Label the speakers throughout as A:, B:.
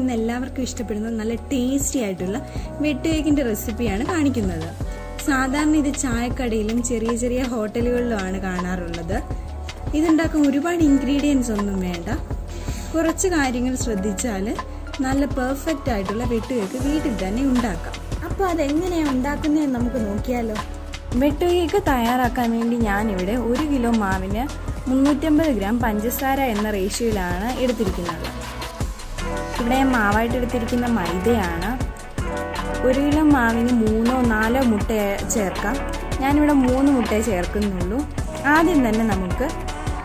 A: ഇന്ന് എല്ലാവർക്കും ഇഷ്ടപ്പെടുന്ന നല്ല ടേസ്റ്റി ആയിട്ടുള്ള വെട്ട് കേക്കിൻ്റെ റെസിപ്പിയാണ് കാണിക്കുന്നത്. സാധാരണ ഇത് ചായക്കടയിലും ചെറിയ ചെറിയ ഹോട്ടലുകളിലുമാണ് കാണാറുള്ളത്. ഇതുണ്ടാക്കാൻ ഒരുപാട് ഇൻഗ്രീഡിയൻസ് ഒന്നും വേണ്ട. കുറച്ച് കാര്യങ്ങൾ ശ്രദ്ധിച്ചാൽ നല്ല പെർഫെക്റ്റ് ആയിട്ടുള്ള വെട്ട് കേക്ക് വീട്ടിൽ തന്നെ ഉണ്ടാക്കാം. അപ്പോൾ അതെങ്ങനെയാണ് ഉണ്ടാക്കുന്നതെന്ന് നമുക്ക് നോക്കിയാലോ. വെട്ട് കേക്ക് തയ്യാറാക്കാൻ വേണ്ടി ഞാനിവിടെ 1 കിലോ മാവിന് 350 ഗ്രാം പഞ്ചസാര എന്ന റേഷ്യോയിലാണ് എടുത്തിരിക്കുന്നത്. ഇവിടെ മാവായിട്ട് എടുത്തിരിക്കുന്ന മൈദയാണ്. 1 കിലോ മാവിന് 3-4 മുട്ട ചേർക്കാം. ഞാനിവിടെ 3 മുട്ടയെ ചേർക്കുന്നുള്ളൂ. ആദ്യം തന്നെ നമുക്ക്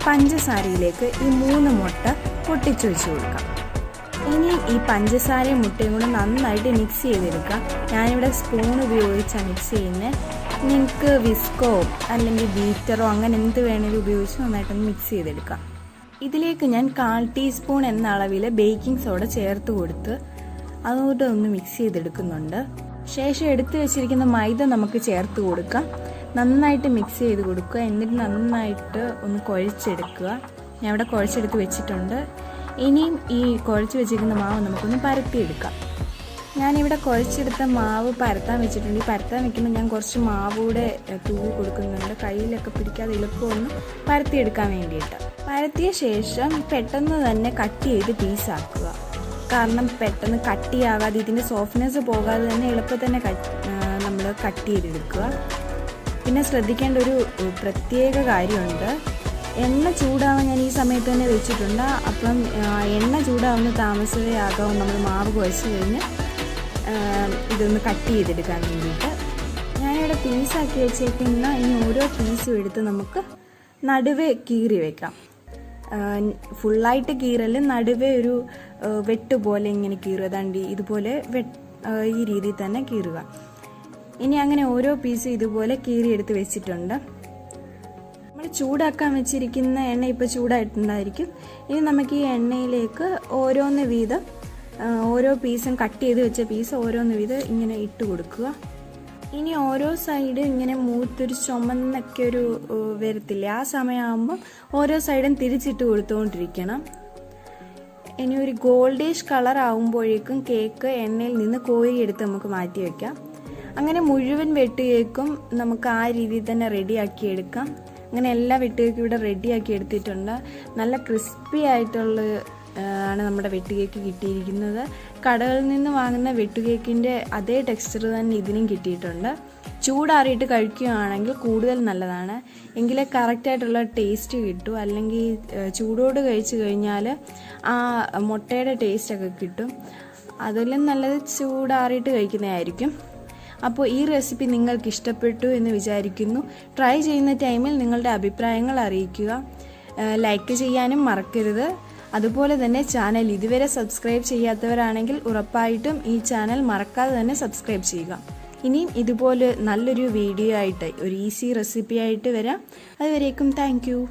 A: പഞ്ചസാരയിലേക്ക് ഈ 3 മുട്ട പൊട്ടിച്ചു വെച്ച് കൊടുക്കാം. ഇനി ഈ പഞ്ചസാരയും മുട്ടയും കൂടെ നന്നായിട്ട് മിക്സ് ചെയ്തെടുക്കാം. ഞാനിവിടെ സ്പൂൺ ഉപയോഗിച്ചാണ് മിക്സ് ചെയ്യുന്നത്. നിങ്ങൾക്ക് വിസ്കോ അല്ലെങ്കിൽ ബീറ്ററോ അങ്ങനെ എന്ത് വേണമെങ്കിലും ഉപയോഗിച്ച് നന്നായിട്ടൊന്ന് മിക്സ് ചെയ്തെടുക്കാം. ഇതിലേക്ക് ഞാൻ 1/4 ടീസ്പൂൺ എന്ന അളവിൽ ബേക്കിംഗ് സോഡ ചേർത്ത് കൊടുത്ത് അതുകൊണ്ട് ഒന്ന് മിക്സ് ചെയ്തെടുക്കുന്നുണ്ട്. ശേഷം എടുത്തു വെച്ചിരിക്കുന്ന മൈദ നമുക്ക് ചേർത്ത് കൊടുക്കാം. നന്നായിട്ട് മിക്സ് ചെയ്ത് കൊടുക്കുക. എന്നിട്ട് നന്നായിട്ട് ഒന്ന് കുഴച്ചെടുക്കുക. ഞാൻ ഇവിടെ കുഴച്ചെടുത്ത് വെച്ചിട്ടുണ്ട്. ഇനിയും ഈ കുഴച്ച് വെച്ചിരിക്കുന്ന മാവ് നമുക്കൊന്ന് പരത്തിയെടുക്കാം. ഞാനിവിടെ കുഴച്ചെടുത്ത മാവ് പരത്താൻ വെച്ചിട്ടുണ്ട്. ഈ പരത്താൻ വെക്കുമ്പോൾ ഞാൻ കുറച്ച് മാവ് കൂടെ തൂവി കൊടുക്കുന്നുണ്ട്. കയ്യിലൊക്കെ പിടിക്കാതെ എളുപ്പമൊന്ന് പരത്തിയെടുക്കാൻ വേണ്ടിയിട്ട്. പരത്തിയ ശേഷം പെട്ടെന്ന് തന്നെ കട്ട് ചെയ്ത് പീസാക്കുക. കാരണം പെട്ടെന്ന് കട്ടിയാകാതെ ഇതിൻ്റെ സോഫ്റ്റ്നെസ് പോകാതെ തന്നെ എളുപ്പത്തിൽ തന്നെ നമ്മൾ കട്ട് ചെയ്തെടുക്കുക. പിന്നെ ശ്രദ്ധിക്കേണ്ട ഒരു പ്രത്യേക കാര്യമുണ്ട്. എണ്ണ ചൂടാവാൻ ഞാൻ ഈ സമയത്ത് തന്നെ വെച്ചിട്ടുണ്ട്. അപ്പം എണ്ണ ചൂടാവുന്ന താമസമേ ആകാവും നമ്മൾ മാവ് കുഴച്ച് കഴിഞ്ഞ് ഇതൊന്ന് കട്ട് ചെയ്തെടുക്കാൻ വേണ്ടിയിട്ട്. ഞാനിവിടെ പീസാക്കി വെച്ചേക്കുന്ന ഈ ഓരോ പീസും എടുത്ത് നമുക്ക് നടുവേ കീറി വെക്കാം. ഫുള്ളായിട്ട് കീറല്, നടുവേ ഒരു വെട്ട് പോലെ ഇങ്ങനെ കീറുക. ദാണ്ടി ഇതുപോലെ ഈ രീതിയിൽ തന്നെ കീറുക. ഇനി അങ്ങനെ ഓരോ പീസും ഇതുപോലെ കീറിയെടുത്ത് വെച്ചിട്ടുണ്ട്. നമ്മൾ ചൂടാക്കാൻ വെച്ചിരിക്കുന്ന എണ്ണ ഇപ്പോൾ ചൂടായിട്ടുണ്ടായിരിക്കും. ഇനി നമുക്ക് ഈ എണ്ണയിലേക്ക് ഓരോന്ന് വീതം ഓരോ പീസും കട്ട് ചെയ്ത് വെച്ച പീസ് ഓരോന്ന് വീതം ഇങ്ങനെ ഇട്ട് കൊടുക്കുക. ഇനി ഓരോ സൈഡ് ഇങ്ങനെ മൂത്തൊരു ചുമന്നൊക്കെ ഒരു വരത്തില്ലേ, ആ സമയമാകുമ്പോൾ ഓരോ സൈഡും തിരിച്ചിട്ട് കൊടുത്തുകൊണ്ടിരിക്കണം. ഇനി ഒരു ഗോൾഡിഷ് കളർ ആകുമ്പോഴേക്കും കേക്ക് എണ്ണയിൽ നിന്ന് കോരിയെടുത്ത് നമുക്ക് മാറ്റി വയ്ക്കാം. അങ്ങനെ മുഴുവൻ വെട്ട് കേക്കും നമുക്ക് ആ രീതിയിൽ തന്നെ റെഡിയാക്കി എടുക്കാം. അങ്ങനെ എല്ലാ വെട്ട് കേക്കും ഇവിടെ റെഡിയാക്കി എടുത്തിട്ടുണ്ട്. നല്ല ക്രിസ്പി ആയിട്ടുള്ള ആണ് നമ്മുടെ വെട്ട് കേക്ക് കിട്ടിയിരിക്കുന്നത്. കടകളിൽ നിന്ന് വാങ്ങുന്ന വെട്ട് കേക്കിൻ്റെ അതേ ടെക്സ്ചർ തന്നെ ഇതിനും കിട്ടിയിട്ടുണ്ട്. ചൂടാറിയിട്ട് കഴിക്കുകയാണെങ്കിൽ കൂടുതൽ നല്ലതാണ്. എങ്കിലേ കറക്റ്റായിട്ടുള്ള ടേസ്റ്റ് കിട്ടും. അല്ലെങ്കിൽ ചൂടോട് കഴിച്ചു കഴിഞ്ഞാൽ ആ മുട്ടയുടെ ടേസ്റ്റൊക്കെ കിട്ടും. അതിലും നല്ലത് ചൂടാറിയിട്ട് കഴിക്കുന്നതായിരിക്കും. അപ്പോൾ ഈ റെസിപ്പി നിങ്ങൾക്ക് ഇഷ്ടപ്പെട്ടു എന്ന് വിചാരിക്കുന്നു. ട്രൈ ചെയ്യുന്ന ടൈമിൽ നിങ്ങളുടെ അഭിപ്രായങ്ങൾ അറിയിക്കുക. ലൈക്ക് ചെയ്യാനും മറക്കരുത്. അതുപോലെ തന്നെ ചാനൽ ഇതുവരെ സബ്സ്ക്രൈബ് ചെയ്യാത്തവരാണെങ്കിൽ ഉറപ്പായിട്ടും ഈ ചാനൽ മറക്കാതെ തന്നെ സബ്സ്ക്രൈബ് ചെയ്യുക. ഇനിയും ഇതുപോലെ നല്ലൊരു വീഡിയോ ആയിട്ട് ഒരു ഈസി റെസിപ്പി ആയിട്ട് വരാം. അതുവരേക്കും താങ്ക് യു.